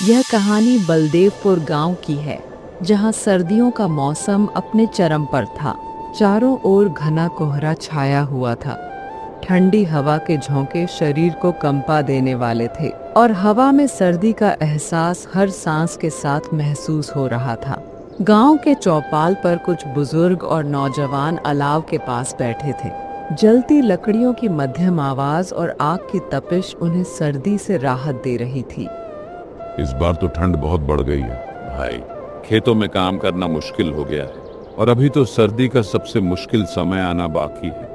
यह कहानी बलदेवपुर गांव की है, जहां सर्दियों का मौसम अपने चरम पर था। चारों ओर घना कोहरा छाया हुआ था। ठंडी हवा के झोंके शरीर को कंपा देने वाले थे और हवा में सर्दी का एहसास हर सांस के साथ महसूस हो रहा था। गांव के चौपाल पर कुछ बुजुर्ग और नौजवान अलाव के पास बैठे थे। जलती लकड़ियों की मध्यम आवाज और आग की तपिश उन्हें सर्दी से राहत दे रही थी। इस बार तो ठंड बहुत बढ़ गई है भाई। खेतों में काम करना मुश्किल हो गया है और अभी तो सर्दी का सबसे मुश्किल समय आना बाकी है।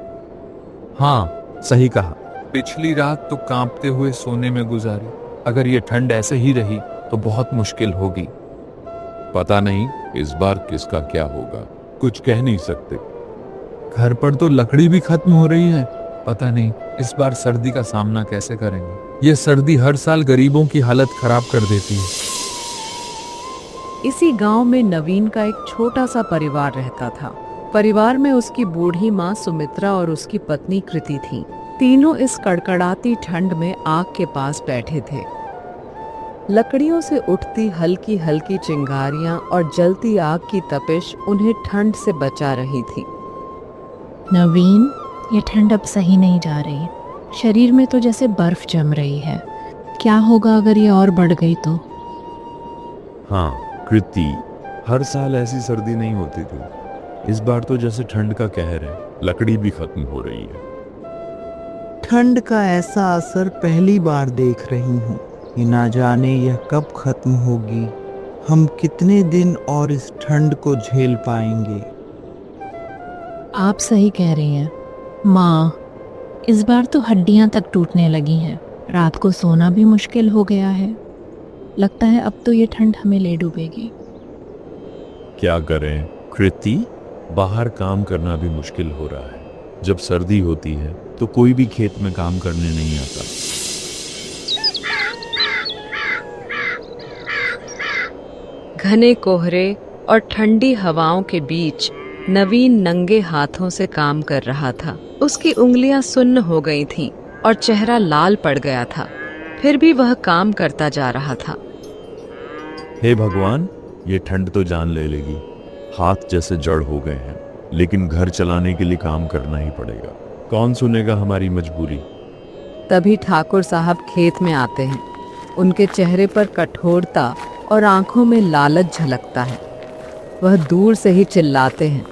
हाँ, सही कहा। पिछली रात तो कांपते हुए सोने में गुजारी। अगर ये ठंड ऐसे ही रही तो बहुत मुश्किल होगी। पता नहीं इस बार किसका क्या होगा, कुछ कह नहीं सकते। घर पर तो लकड़ी भी खत्म हो रही है। पता नहीं इस बार सर्दी का सामना कैसे करेंगे। ये सर्दी हर साल गरीबों की हालत खराब कर देती है। इसी गांव में नवीन का एक छोटा सा परिवार रहता था। परिवार में उसकी बूढ़ी माँ सुमित्रा और उसकी पत्नी कृति थी। तीनों इस कड़कड़ाती ठंड में आग के पास बैठे थे। लकड़ियों से उठती हल्की हल्की चिंगारियां और जलती आग की तपिश उन्हें ठंड से बचा रही थी। नवीन, ये ठंड अब सही नहीं जा रही। शरीर में तो जैसे बर्फ जम रही है। क्या होगा अगर ये और बढ़ गई तो? हाँ कृति, हर साल ऐसी सर्दी नहीं होती थी। इस बार तो जैसे ठंड का कहर है। लकड़ी भी खत्म हो रही है। ठंड का ऐसा असर पहली बार देख रही हूँ। ये ना जाने यह कब खत्म होगी। हम कितने दिन और इस ठंड को झेल पाएंगे। आप सही कह रही हैं माँ। इस बार तो हड्डियां तक टूटने लगी हैं। रात को सोना भी मुश्किल हो गया है। लगता है अब तो ये ठंड हमें ले डूबेगी। क्या करें कृति, बाहर काम करना भी मुश्किल हो रहा है। जब सर्दी होती है तो कोई भी खेत में काम करने नहीं आता। घने कोहरे और ठंडी हवाओं के बीच नवीन नंगे हाथों से काम कर रहा था। उसकी उंगलियां सुन्न हो गई थीं और चेहरा लाल पड़ गया था। फिर भी वह काम करता जा रहा था। हे भगवान, ये ठंड तो जान ले लेगी। हाथ जैसे जड़ हो गए हैं, लेकिन घर चलाने के लिए काम करना ही पड़ेगा। कौन सुनेगा हमारी मजबूरी। तभी ठाकुर साहब खेत में आते हैं। उनके चेहरे पर कठोरता और आंखों में लालच झलकता है। वह दूर से ही चिल्लाते हैं,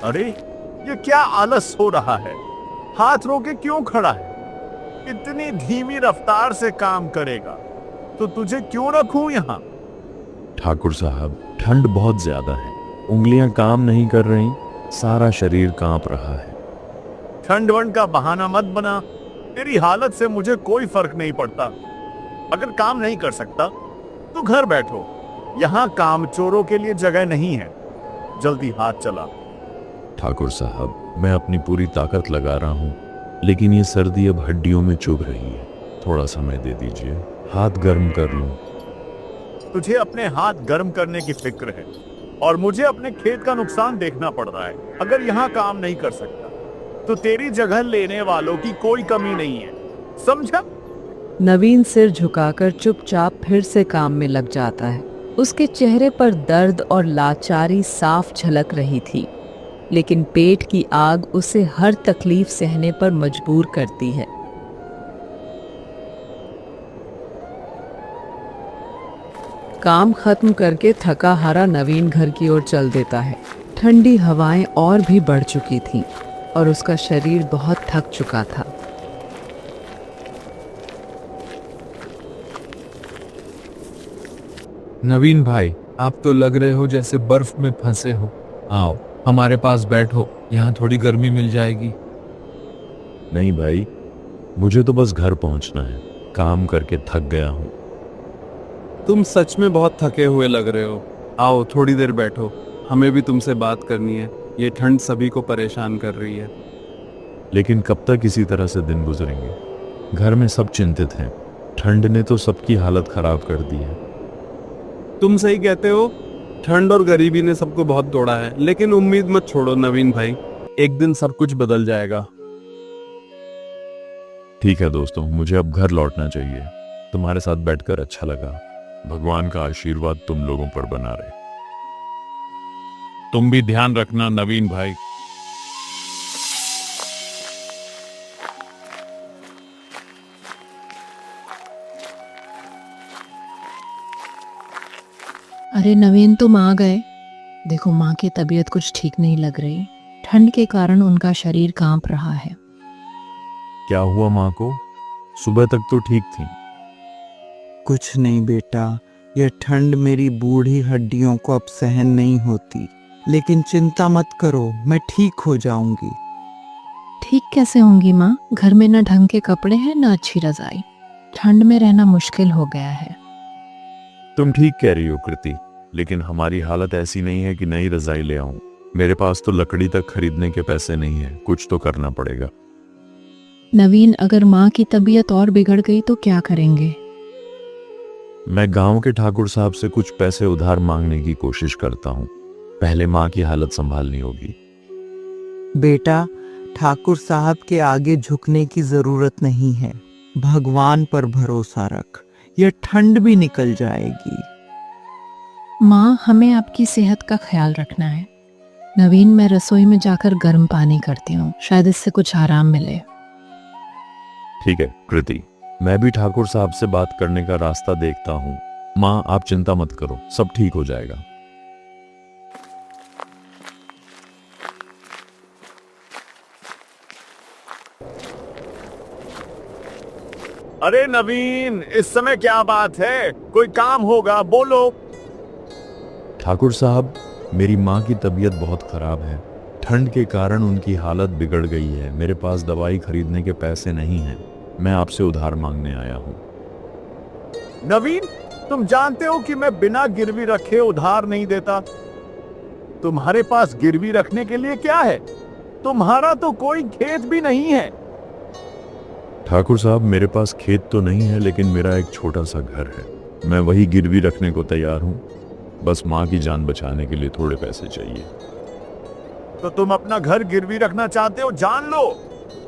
अरे ये क्या आलस हो रहा है? हाथ रोके क्यों खड़ा है? इतनी धीमी रफ्तार से काम करेगा तो तुझे क्यों रखूं यहाँ? ठाकुर साहब, ठंड बहुत ज्यादा है। उंगलियां काम नहीं कर रही, सारा शरीर कांप रहा है। ठंड वंड का बहाना मत बना। तेरी हालत से मुझे कोई फर्क नहीं पड़ता। अगर काम नहीं कर सकता तो घर बैठो। यहाँ काम चोरों के लिए जगह नहीं है। जल्दी हाथ चला। ठाकुर साहब, मैं अपनी पूरी ताकत लगा रहा हूँ, लेकिन ये सर्दी अब हड्डियों में चुभ रही है। थोड़ा समय दे दीजिए, हाथ गर्म कर लूं। तुझे अपने हाथ गर्म करने की फिक्र है और मुझे अपने खेत का नुकसान देखना पड़ रहा है। अगर यहाँ काम नहीं कर सकता तो तेरी जगह लेने वालों की कोई कमी नहीं है, समझा? नवीन सिर झुकाकर चुपचाप फिर से काम में लग जाता है। उसके चेहरे पर दर्द और लाचारी साफ झलक रही थी, लेकिन पेट की आग उसे हर तकलीफ सहने पर मजबूर करती है। काम खत्म करके थका हारा नवीन घर की ओर चल देता है। ठंडी हवाएं और भी बढ़ चुकी थीं और उसका शरीर बहुत थक चुका था। नवीन भाई, आप तो लग रहे हो जैसे बर्फ में फंसे हो। आओ हमारे पास बैठो, यहाँ थोड़ी गर्मी मिल जाएगी। नहीं भाई, मुझे तो बस घर पहुंचना है। काम करके थक गया हूँ। तुम सच में बहुत थके हुए लग रहे हो। आओ थोड़ी देर बैठो, हमें भी तुमसे बात करनी है। ये ठंड सभी को परेशान कर रही है। लेकिन कब तक इसी तरह से दिन गुजरेंगे? घर में सब चिंतित हैं। ठंड ने तो सबकी हालत खराब कर दी है। तुम सही कहते हो, ठंड और गरीबी ने सबको बहुत तोड़ा है। लेकिन उम्मीद मत छोड़ो नवीन भाई, एक दिन सब कुछ बदल जाएगा। ठीक है दोस्तों, मुझे अब घर लौटना चाहिए। तुम्हारे साथ बैठकर अच्छा लगा। भगवान का आशीर्वाद तुम लोगों पर बना रहे। तुम भी ध्यान रखना नवीन भाई। अरे नवीन, तुम आ गए। देखो, माँ की तबीयत कुछ ठीक नहीं लग रही। ठंड के कारण उनका शरीर कांप रहा है। क्या हुआ माँ को? सुबह तक तो ठीक थी। कुछ नहीं बेटा, यह ठंड मेरी बूढ़ी हड्डियों को अब सहन नहीं होती। लेकिन चिंता मत करो, मैं ठीक हो जाऊंगी। ठीक कैसे होंगी माँ? घर में ना ढंग के कपड़े हैं ना अच्छी रजाई। ठंड में रहना मुश्किल हो गया है। तुम ठीक कह रही हो कृति, लेकिन हमारी हालत ऐसी नहीं है कि नई रजाई ले आऊं। मेरे पास तो लकड़ी तक खरीदने के पैसे नहीं है। कुछ तो करना पड़ेगा। नवीन, अगर माँ की तबीयत और बिगड़ गई तो क्या करेंगे? मैं गांव के ठाकुर साहब से कुछ पैसे उधार मांगने की कोशिश करता हूँ। पहले माँ की हालत संभालनी होगी। बेटा, ठाकुर साहब के आगे झुकने की जरूरत नहीं है। भगवान पर भरोसा रख, यह ठंड भी निकल जाएगी। माँ, हमें आपकी सेहत का ख्याल रखना है। नवीन, मैं रसोई में जाकर गर्म पानी करती हूँ, शायद इससे कुछ आराम मिले। ठीक है कृति, मैं भी ठाकुर साहब से बात करने का रास्ता देखता हूँ। माँ, आप चिंता मत करो, सब ठीक हो जाएगा। अरे नवीन, इस समय क्या बात है? कोई काम होगा, बोलो। ठाकुर साहब, मेरी माँ की तबीयत बहुत खराब है। ठंड के कारण उनकी हालत बिगड़ गई है। मेरे पास दवाई खरीदने के पैसे नहीं हैं। मैं आपसे उधार मांगने आया हूँ। नवीन, तुम जानते हो कि मैं बिना गिरवी रखे उधार नहीं देता। तुम्हारे पास गिरवी रखने के लिए क्या है? तुम्हारा तो कोई खेत भी नहीं है। ठाकुर साहब, मेरे पास खेत तो नहीं है, लेकिन मेरा एक छोटा सा घर है। मैं वही गिरवी रखने को तैयार हूँ। बस माँ की जान बचाने के लिए थोड़े पैसे चाहिए। तो तुम अपना घर गिरवी रखना चाहते हो? जान लो,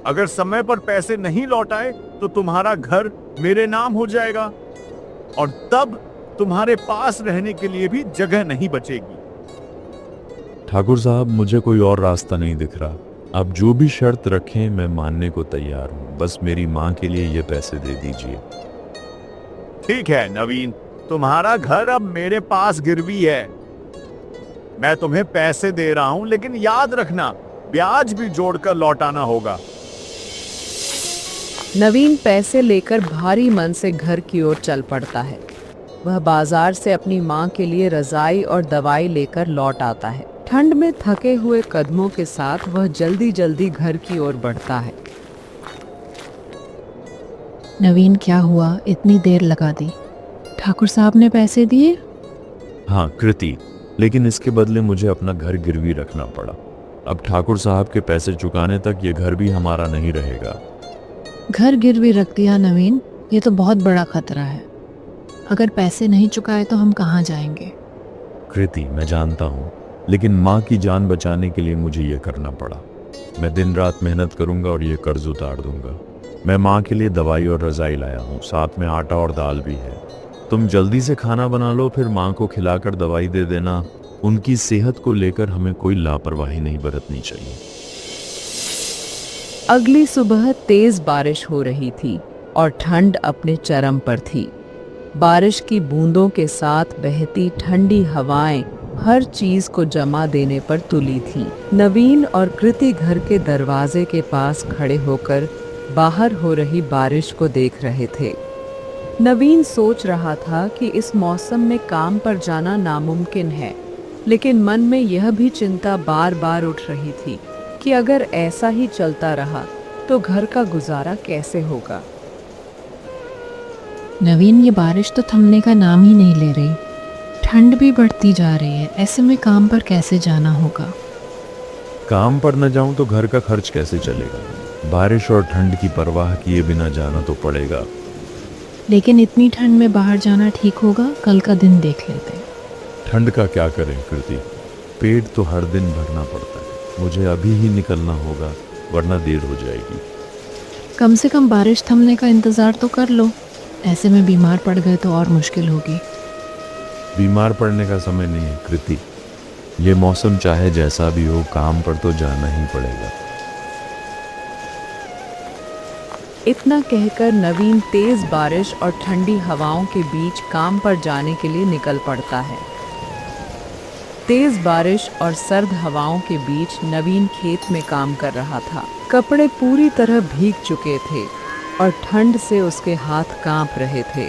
अगर समय पर पैसे नहीं लौटाए तो तुम्हारा घर मेरे नाम हो जाएगा और तब तुम्हारे पास रहने के लिए भी जगह नहीं बचेगी। ठाकुर साहब, मुझे कोई और रास्ता नहीं दिख रहा। आप जो भी शर्त रखें मैं मानने को तैयार हूँ। बस मेरी माँ के लिए ये पैसे दे दीजिए। ठीक है नवीन, तुम्हारा घर अब मेरे पास गिरवी है। मैं तुम्हें पैसे दे रहा हूं, लेकिन याद रखना, ब्याज भी जोड़कर लौटाना होगा। नवीन पैसे लेकर भारी मन से घर की ओर चल पड़ता है। वह बाजार से अपनी माँ के लिए रजाई और दवाई लेकर लौट आता है। ठंड में थके हुए कदमों के साथ वह जल्दी जल्दी घर की ओर बढ़ता है। नवीन, क्या हुआ? इतनी देर लगा दी। ठाकुर साहब ने पैसे दिए? हाँ कृति, लेकिन इसके बदले मुझे अपना घर गिरवी रखना पड़ा। अब ठाकुर साहब के पैसे चुकाने तक ये घर भी हमारा नहीं रहेगा। घर गिरवी रख दिया नवीन, ये तो बहुत बड़ा खतरा है। अगर पैसे नहीं चुकाए तो हम कहाँ जाएंगे? कृति, मैं जानता हूँ, लेकिन माँ की जान बचाने के लिए मुझे ये करना पड़ा। मैं दिन रात मेहनत करूंगा और ये कर्ज उतार दूंगा। मैं माँ के लिए दवाई और रजाई लाया हूँ, साथ में आटा और दाल भी है। तुम जल्दी से खाना बना लो, फिर माँ को खिलाकर दवाई दे देना। उनकी सेहत को लेकर हमें कोई लापरवाही नहीं बरतनी चाहिए। अगली सुबह तेज बारिश हो रही थी और ठंड अपने चरम पर थी। बारिश की बूंदों के साथ बहती ठंडी हवाएं हर चीज को जमा देने पर तुली थी। नवीन और कृति घर के दरवाजे के पास खड़े होकर बाहर हो रही बारिश को देख रहे थे। नवीन सोच रहा था कि इस मौसम में काम पर जाना नामुमकिन है, लेकिन मन में यह भी चिंता बार बार उठ रही थी कि अगर ऐसा ही चलता रहा तो घर का गुजारा कैसे होगा। नवीन, ये बारिश तो थमने का नाम ही नहीं ले रही। ठंड भी बढ़ती जा रही है। ऐसे में काम पर कैसे जाना होगा? काम पर न जाऊं तो घर का खर्च कैसे चलेगा? बारिश और ठंड की परवाह किए बिना जाना तो पड़ेगा। लेकिन इतनी ठंड में बाहर जाना ठीक होगा? कल का दिन देख लेते हैं। ठंड का क्या करें कृति, पेट तो हर दिन भरना पड़ता है। मुझे अभी ही निकलना होगा, वरना देर हो जाएगी। कम से कम बारिश थमने का इंतजार तो कर लो। ऐसे में बीमार पड़ गए तो और मुश्किल होगी। बीमार पड़ने का समय नहीं है कृति। ये मौसम चाहे जैसा भी हो, काम पर तो जाना ही पड़ेगा। इतना कहकर नवीन तेज बारिश और ठंडी हवाओं के बीच काम पर जाने के लिए निकल पड़ता है। तेज बारिश और सर्द हवाओं के बीच नवीन खेत में काम कर रहा था। कपड़े पूरी तरह भीग चुके थे और ठंड से उसके हाथ कांप रहे थे।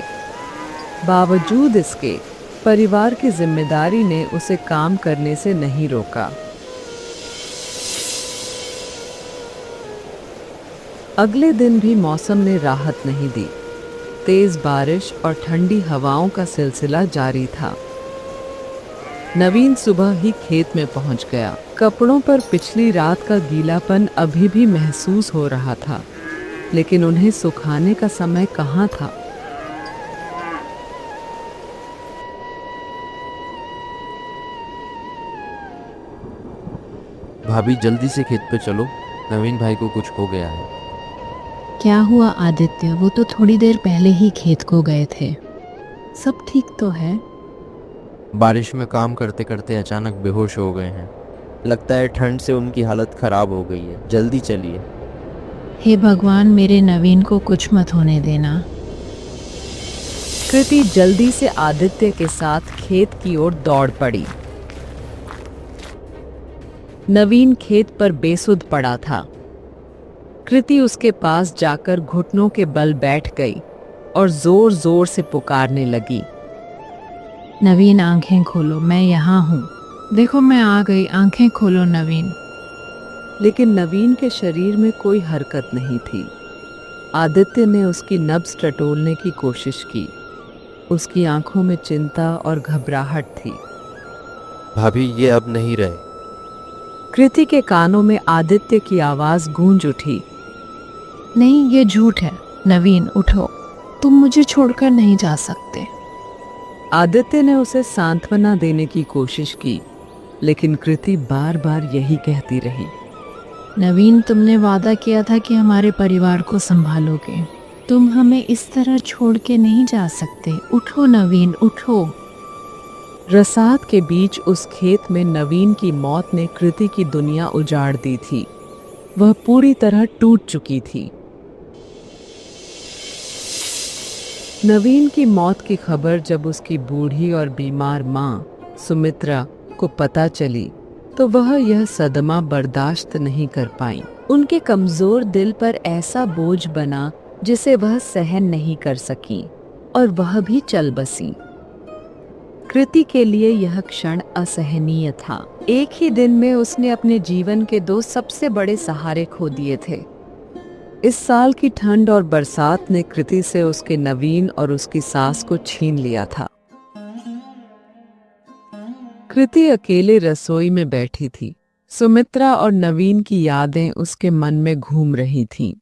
बावजूद इसके परिवार की जिम्मेदारी ने उसे काम करने से नहीं रोका। अगले दिन भी मौसम ने राहत नहीं दी। तेज बारिश और ठंडी हवाओं का सिलसिला जारी था। नवीन सुबह ही खेत में पहुंच गया। कपड़ों पर पिछली रात का गीलापन अभी भी महसूस हो रहा था, लेकिन उन्हें सुखाने का समय कहाँ था। भाभी जल्दी से खेत पे चलो, नवीन भाई को कुछ हो गया है। क्या हुआ आदित्य? वो तो थोड़ी देर पहले ही खेत को गए थे। सब ठीक तो है? बारिश में काम करते करते अचानक बेहोश हो गए हैं। लगता है ठंड से उनकी हालत खराब हो गई है। जल्दी चलिए। हे भगवान, मेरे नवीन को कुछ मत होने देना। कृति जल्दी से आदित्य के साथ खेत की ओर दौड़ पड़ी। नवीन खेत पर बेसुध पड़ा था। कृति उसके पास जाकर घुटनों के बल बैठ गई और जोर जोर से पुकारने लगी। नवीन, आंखें खोलो, मैं यहाँ हूँ। देखो मैं आ गई, आंखें खोलो नवीन। लेकिन नवीन के शरीर में कोई हरकत नहीं थी। आदित्य ने उसकी नब्ज टटोलने की कोशिश की। उसकी आंखों में चिंता और घबराहट थी। भाभी ये अब नहीं रहे। कृति के कानों में आदित्य की आवाज गूंज उठी। नहीं, ये झूठ है। नवीन उठो, तुम मुझे छोड़कर नहीं जा सकते। आदित्य ने उसे सांत्वना देने की कोशिश की, लेकिन कृति बार बार यही कहती रही। नवीन, तुमने वादा किया था कि हमारे परिवार को संभालोगे। तुम हमें इस तरह छोड़ के नहीं जा सकते। उठो नवीन, उठो। रसात के बीच उस खेत में नवीन की मौत ने कृति की दुनिया उजाड़ दी थी। वह पूरी तरह टूट चुकी थी। नवीन की मौत की खबर जब उसकी बूढ़ी और बीमार माँ सुमित्रा को पता चली तो वह यह सदमा बर्दाश्त नहीं कर पाई। उनके कमजोर दिल पर ऐसा बोझ बना जिसे वह सहन नहीं कर सकी और वह भी चल बसी। कृति के लिए यह क्षण असहनीय था। एक ही दिन में उसने अपने जीवन के 2 सबसे बड़े सहारे खो दिए थे। इस साल की ठंड और बरसात ने कृति से उसके नवीन और उसकी सास को छीन लिया था। कृति अकेले रसोई में बैठी थी। सुमित्रा और नवीन की यादें उसके मन में घूम रही थीं।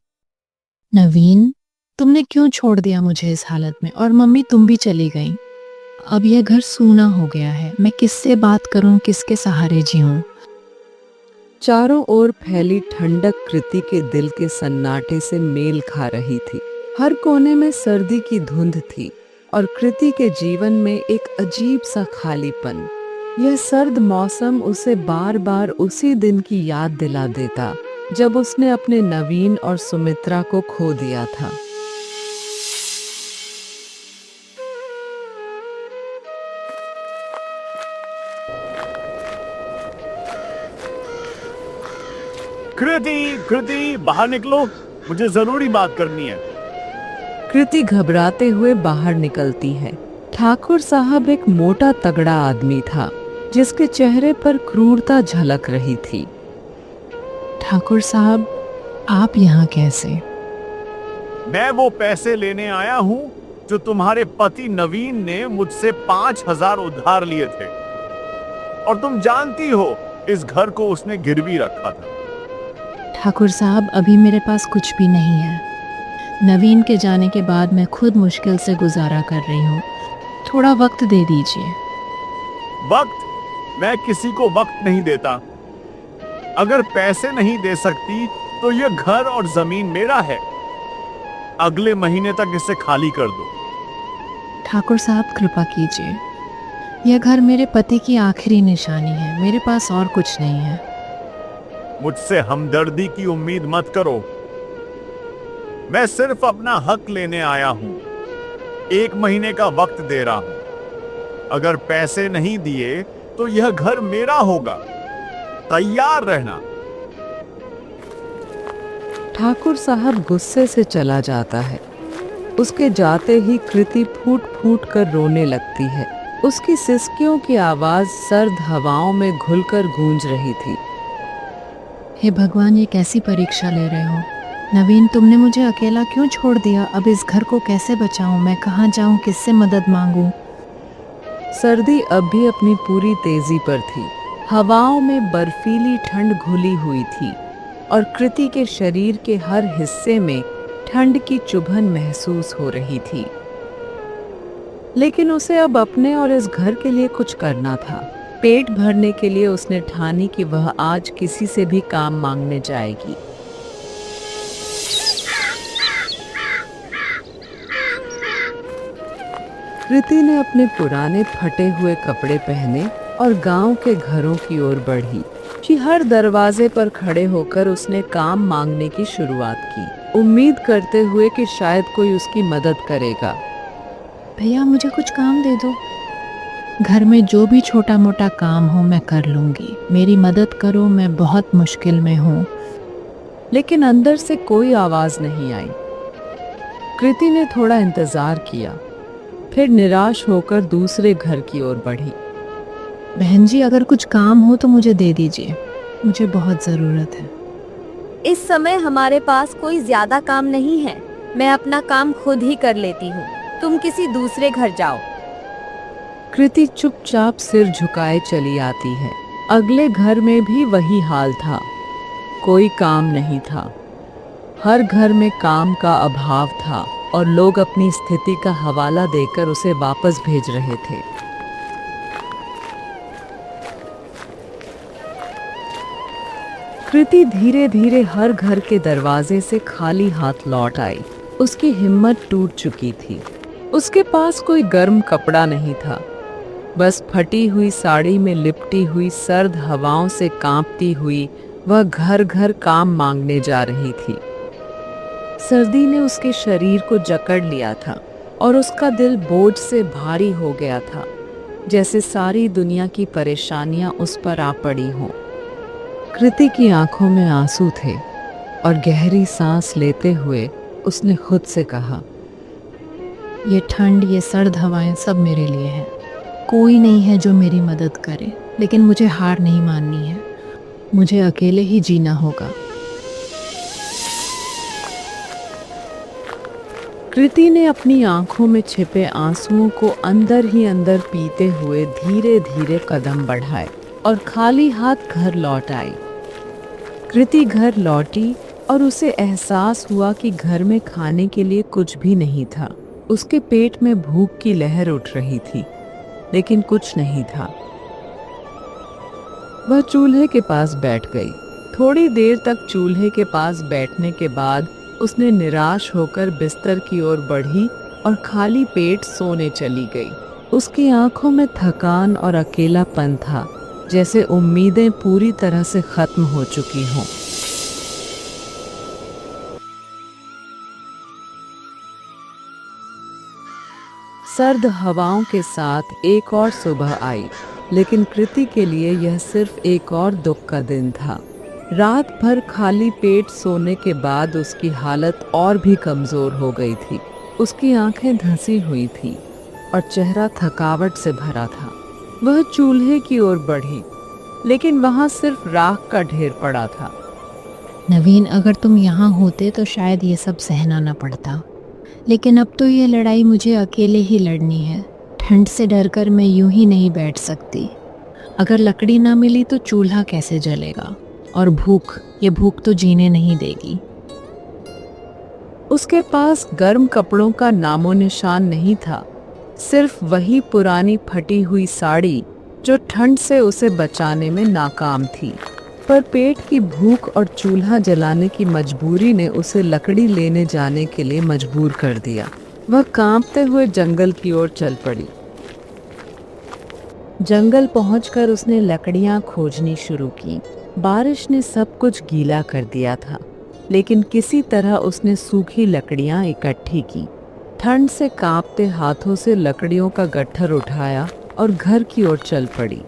नवीन, तुमने क्यों छोड़ दिया मुझे इस हालत में? और मम्मी, तुम भी चली गई। अब यह घर सूना हो गया है। मैं किससे बात करूं, किसके सहारे जीऊं? चारों ओर फैली ठंडक कृति के दिल के सन्नाटे से मेल खा रही थी। हर कोने में सर्दी की धुंध थी और कृति के जीवन में एक अजीब सा खालीपन। यह सर्द मौसम उसे बार बार उसी दिन की याद दिला देता जब उसने अपने नवीन और सुमित्रा को खो दिया था। कृति बाहर निकलो, मुझे जरूरी बात करनी है। कृति घबराते हुए बाहर निकलती है। ठाकुर साहब एक मोटा तगड़ा आदमी था जिसके चेहरे पर क्रूरता झलक रही थी। ठाकुर साहब, आप यहाँ कैसे? मैं वो पैसे लेने आया हूँ जो तुम्हारे पति नवीन ने मुझसे 5,000 उधार लिए थे, और तुम जानती हो इस घर को उसने गिरवी रखा था। ठाकुर साहब, अभी मेरे पास कुछ भी नहीं है। नवीन के जाने के बाद मैं खुद मुश्किल से गुजारा कर रही हूँ। थोड़ा वक्त दे दीजिए। वक्त? मैं किसी को वक्त नहीं देता। अगर पैसे नहीं दे सकती तो ये घर और जमीन मेरा है। अगले महीने तक इसे खाली कर दो। ठाकुर साहब कृपा कीजिए, यह घर मेरे पति की आखिरी निशानी है, मेरे पास और कुछ नहीं है। मुझसे हमदर्दी की उम्मीद मत करो। मैं सिर्फ अपना हक लेने आया हूं। 1 महीने का वक्त दे रहा हूं। अगर पैसे नहीं दिए तो यह घर मेरा होगा। तैयार रहना। ठाकुर साहब गुस्से से चला जाता है। उसके जाते ही कृति फूट फूट कर रोने लगती है। उसकी सिसकियों की आवाज सर्द हवाओं में घुलकर गूंज रही थी। हे भगवान, ये कैसी परीक्षा ले रहे हो? नवीन, तुमने मुझे अकेला क्यों छोड़ दिया? अब इस घर को कैसे बचाऊं? मैं कहाँ जाऊं? किससे मदद मांगूं? सर्दी अब भी अपनी पूरी तेजी पर थी। हवाओं में बर्फीली ठंड घुली हुई थी और कृति के शरीर के हर हिस्से में ठंड की चुभन महसूस हो रही थी। लेकिन उसे अब अपने और इस घर के लिए कुछ करना था। पेट भरने के लिए उसने ठानी कि वह आज किसी से भी काम मांगने जाएगी। कृति ने अपने पुराने फटे हुए कपड़े पहने और गांव के घरों की ओर बढ़ी। हर दरवाजे पर खड़े होकर उसने काम मांगने की शुरुआत की, उम्मीद करते हुए कि शायद कोई उसकी मदद करेगा। भैया, मुझे कुछ काम दे दो। घर में जो भी छोटा मोटा काम हो मैं कर लूंगी। मेरी मदद करो, मैं बहुत मुश्किल में हूँ। लेकिन अंदर से कोई आवाज नहीं आई। कृति ने थोड़ा इंतजार किया, फिर निराश होकर दूसरे घर की ओर बढ़ी। बहन जी, अगर कुछ काम हो तो मुझे दे दीजिए, मुझे बहुत ज़रूरत है। इस समय हमारे पास कोई ज्यादा काम नहीं है। मैं अपना काम खुद ही कर लेती हूँ। तुम किसी दूसरे घर जाओ। कृति चुपचाप सिर झुकाए चली आती है। अगले घर में भी वही हाल था, कोई काम नहीं था। हर घर में काम का अभाव था और लोग अपनी स्थिति का हवाला देकर उसे वापस भेज रहे थे। कृति धीरे धीरे हर घर के दरवाजे से खाली हाथ लौट आई। उसकी हिम्मत टूट चुकी थी। उसके पास कोई गर्म कपड़ा नहीं था, बस फटी हुई साड़ी में लिपटी हुई सर्द हवाओं से कांपती हुई वह घर घर काम मांगने जा रही थी। सर्दी ने उसके शरीर को जकड़ लिया था और उसका दिल बोझ से भारी हो गया था, जैसे सारी दुनिया की परेशानियां उस पर आ पड़ी हों। कृति की आंखों में आंसू थे और गहरी सांस लेते हुए उसने खुद से कहा, ये ठंड, ये सर्द हवाएं सब मेरे लिए हैं। कोई नहीं है जो मेरी मदद करे, लेकिन मुझे हार नहीं माननी है। मुझे अकेले ही जीना होगा। कृति ने अपनी आंखों में छिपे आंसुओं को अंदर ही अंदर पीते हुए धीरे धीरे कदम बढ़ाए और खाली हाथ घर लौट आई। कृति घर लौटी और उसे एहसास हुआ कि घर में खाने के लिए कुछ भी नहीं था। उसके पेट में भूख की लहर उठ रही थी, लेकिन कुछ नहीं था। वह चूल्हे के पास बैठ गई। थोड़ी देर तक चूल्हे के पास बैठने के बाद उसने निराश होकर बिस्तर की ओर बढ़ी और खाली पेट सोने चली गई। उसकी आंखों में थकान और अकेलापन था, जैसे उम्मीदें पूरी तरह से खत्म हो चुकी हों। सर्द हवाओं के साथ एक और सुबह आई, लेकिन कृति के लिए यह सिर्फ एक और दुख का दिन था। रात भर खाली पेट सोने के बाद उसकी हालत और भी कमजोर हो गई थी। उसकी आंखें धंसी हुई थी और चेहरा थकावट से भरा था। वह चूल्हे की ओर बढ़ी, लेकिन वहां सिर्फ राख का ढेर पड़ा था। नवीन, अगर तुम यहाँ होते तो शायद ये सब सहना न पड़ता, लेकिन अब तो ये लड़ाई मुझे अकेले ही लड़नी है। ठंड से डरकर मैं यूं ही नहीं बैठ सकती। अगर लकड़ी ना मिली तो चूल्हा कैसे जलेगा? और भूख, ये भूख तो जीने नहीं देगी। उसके पास गर्म कपड़ों का नामो निशान नहीं था, सिर्फ वही पुरानी फटी हुई साड़ी जो ठंड से उसे बचाने में नाकाम थी। पर पेट की भूख और चूल्हा जलाने की मजबूरी ने उसे लकड़ी लेने जाने के लिए मजबूर कर दिया। वह कांपते हुए जंगल की ओर चल पड़ी। जंगल पहुंचकर उसने लकड़ियां खोजनी शुरू की। बारिश ने सब कुछ गीला कर दिया था, लेकिन किसी तरह उसने सूखी लकड़ियां इकट्ठी की। ठंड से कांपते हाथों से लकड़ियों का गट्ठर उठाया और घर की ओर चल पड़ी।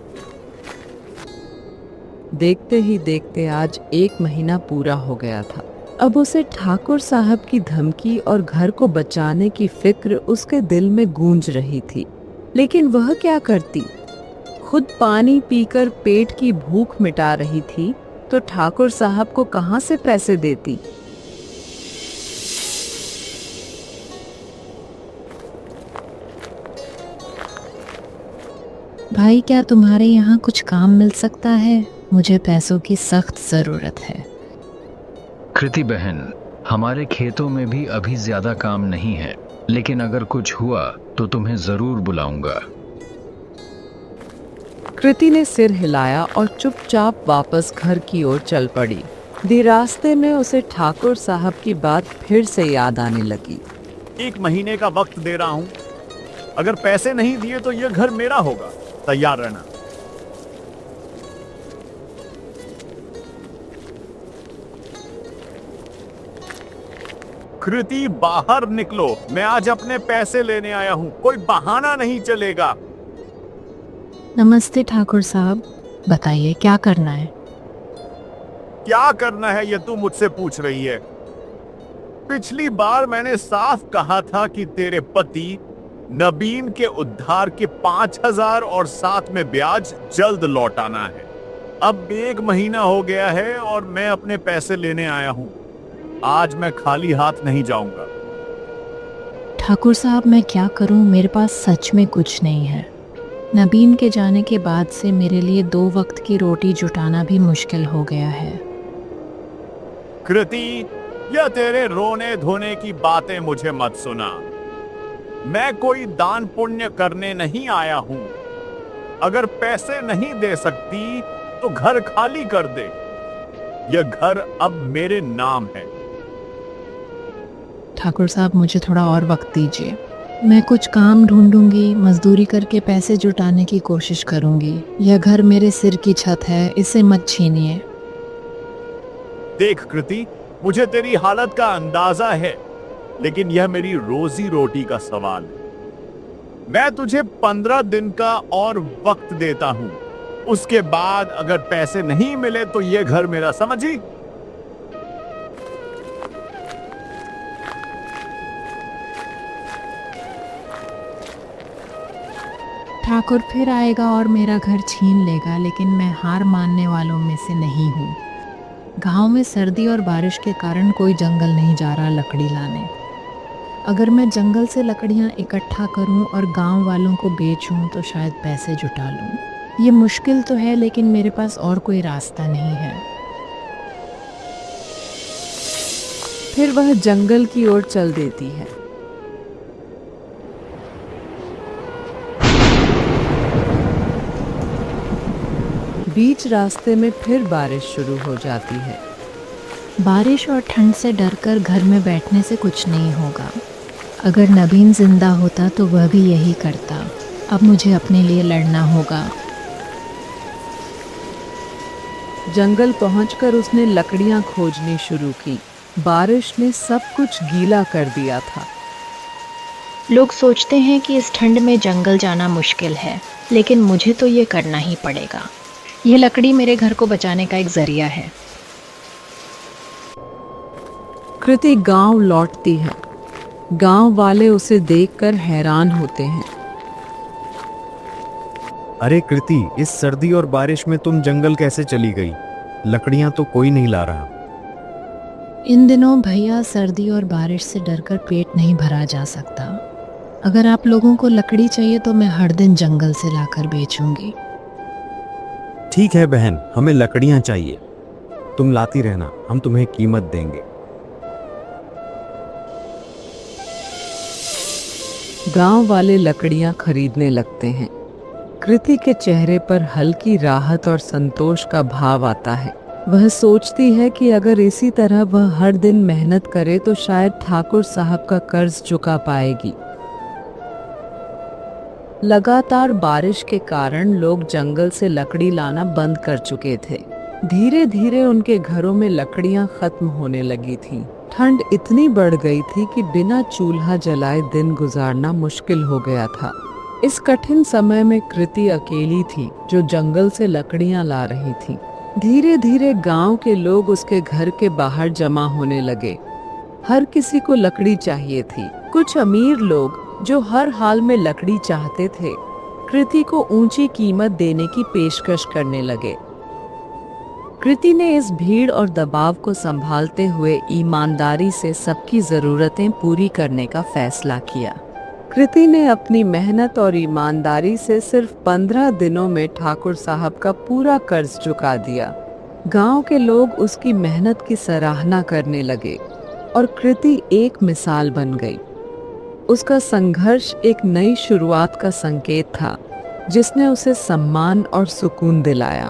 देखते ही देखते आज 1 महीना पूरा हो गया था। अब उसे ठाकुर साहब की धमकी और घर को बचाने की फिक्र उसके दिल में गूंज रही थी, लेकिन वह क्या करती? खुद पानी पीकर पेट की भूख मिटा रही थी, तो ठाकुर साहब को कहां से पैसे देती? भाई, क्या तुम्हारे यहाँ कुछ काम मिल सकता है? मुझे पैसों की सख्त ज़रूरत है। कृति बहन, हमारे खेतों में भी अभी ज्यादा काम नहीं है, लेकिन अगर कुछ हुआ तो तुम्हें जरूर बुलाऊंगा। कृति ने सिर हिलाया और चुपचाप वापस घर की ओर चल पड़ी। रास्ते में उसे ठाकुर साहब की बात फिर से याद आने लगी। 1 महीने का वक्त दे रहा हूं, अगर पैसे नहीं दिए तो यह घर मेरा होगा, तैयार रहना। कृति, बाहर निकलो, मैं आज अपने पैसे लेने आया हूं, कोई बहाना नहीं चलेगा। नमस्ते ठाकुर साहब, बताइए क्या करना है? क्या करना है ये तू मुझसे पूछ रही है? पिछली बार मैंने साफ कहा था कि तेरे पति नबीन के उद्धार के 5,000 और साथ में ब्याज जल्द लौटाना है। अब 1 महीना हो गया है और मैं अपने पैसे लेने आया हूं। आज मैं खाली हाथ नहीं जाऊंगा। ठाकुर साहब, मैं क्या करूं? मेरे पास सच में कुछ नहीं है। नबीन के जाने के बाद से मेरे लिए 2 वक्त की रोटी जुटाना भी मुश्किल हो गया है। कृति, यह तेरे रोने धोने की बातें मुझे मत सुना। मैं कोई दान पुण्य करने नहीं आया हूं। अगर पैसे नहीं दे सकती तो घर खाली कर दे। यह घर अब मेरे नाम है। ठाकुर साहब, मुझे थोड़ा और वक्त दीजिए। मैं कुछ काम ढूंढूंगी, मजदूरी करके पैसे जुटाने की कोशिश करूंगी। यह घर मेरे सिर की छत है, इसे मत छीनिए। देख कृति, मुझे तेरी हालत का अंदाजा है, लेकिन यह मेरी रोजी रोटी का सवाल है। मैं तुझे 15 दिन का और वक्त देता हूं। उसके बाद अगर पैसे नहीं मिले तो यह घर मेरा, समझी? ठाकुर फिर आएगा और मेरा घर छीन लेगा, लेकिन मैं हार मानने वालों में से नहीं हूँ। गांव में सर्दी और बारिश के कारण कोई जंगल नहीं जा रहा लकड़ी लाने। अगर मैं जंगल से लकड़ियाँ इकट्ठा करूँ और गांव वालों को बेचूँ तो शायद पैसे जुटा लूँ। ये मुश्किल तो है, लेकिन मेरे पास और कोई रास्ता नहीं है। फिर वह जंगल की ओर चल देती है। बीच रास्ते में फिर बारिश शुरू हो जाती है। बारिश और ठंड से डरकर घर में बैठने से कुछ नहीं होगा। अगर नबीन जिंदा होता तो वह भी यही करता। अब मुझे अपने लिए लड़ना होगा। जंगल पहुंचकर उसने लकड़ियां खोजनी शुरू की। बारिश ने सब कुछ गीला कर दिया था। लोग सोचते हैं कि इस ठंड में जंगल जाना मुश्किल है, लेकिन मुझे तो ये करना ही पड़ेगा। ये लकड़ी मेरे घर को बचाने का एक जरिया है। कृति गांव लौटती है। गांव वाले उसे देखकर हैरान होते हैं। अरे कृति, इस सर्दी और बारिश में तुम जंगल कैसे चली गई? लकड़ियां तो कोई नहीं ला रहा। इन दिनों भैया, सर्दी और बारिश से डरकर पेट नहीं भरा जा सकता। अगर आप लोगों को लकड़ी चाहिए तो मैं हर दिन जंगल से लाकर बेचूंगी। ठीक है बहन, हमें लकड़ियां चाहिए। तुम लाती रहना, हम तुम्हें कीमत देंगे। गांव वाले लकड़ियां खरीदने लगते हैं। कृति के चेहरे पर हल्की राहत और संतोष का भाव आता है। वह सोचती है कि अगर इसी तरह वह हर दिन मेहनत करे तो शायद ठाकुर साहब का कर्ज चुका पाएगी। लगातार बारिश के कारण लोग जंगल से लकड़ी लाना बंद कर चुके थे। धीरे धीरे उनके घरों में लकड़ियां खत्म होने लगी थीं। ठंड इतनी बढ़ गई थी कि बिना चूल्हा जलाए दिन गुजारना मुश्किल हो गया था। इस कठिन समय में कृति अकेली थी जो जंगल से लकड़ियां ला रही थी। धीरे धीरे गांव के लोग उसके घर के बाहर जमा होने लगे। हर किसी को लकड़ी चाहिए थी। कुछ अमीर लोग जो हर हाल में लकड़ी चाहते थे, कृति को ऊंची कीमत देने की पेशकश करने लगे। कृति ने इस भीड़ और दबाव को संभालते हुए ईमानदारी से सबकी जरूरतें पूरी करने का फैसला किया। कृति ने अपनी मेहनत और ईमानदारी से सिर्फ 15 दिनों में ठाकुर साहब का पूरा कर्ज चुका दिया। गांव के लोग उसकी मेहनत की सराहना करने लगे और कृति एक मिसाल बन गई। उसका संघर्ष एक नई शुरुआत का संकेत था जिसने उसे सम्मान और सुकून दिलाया।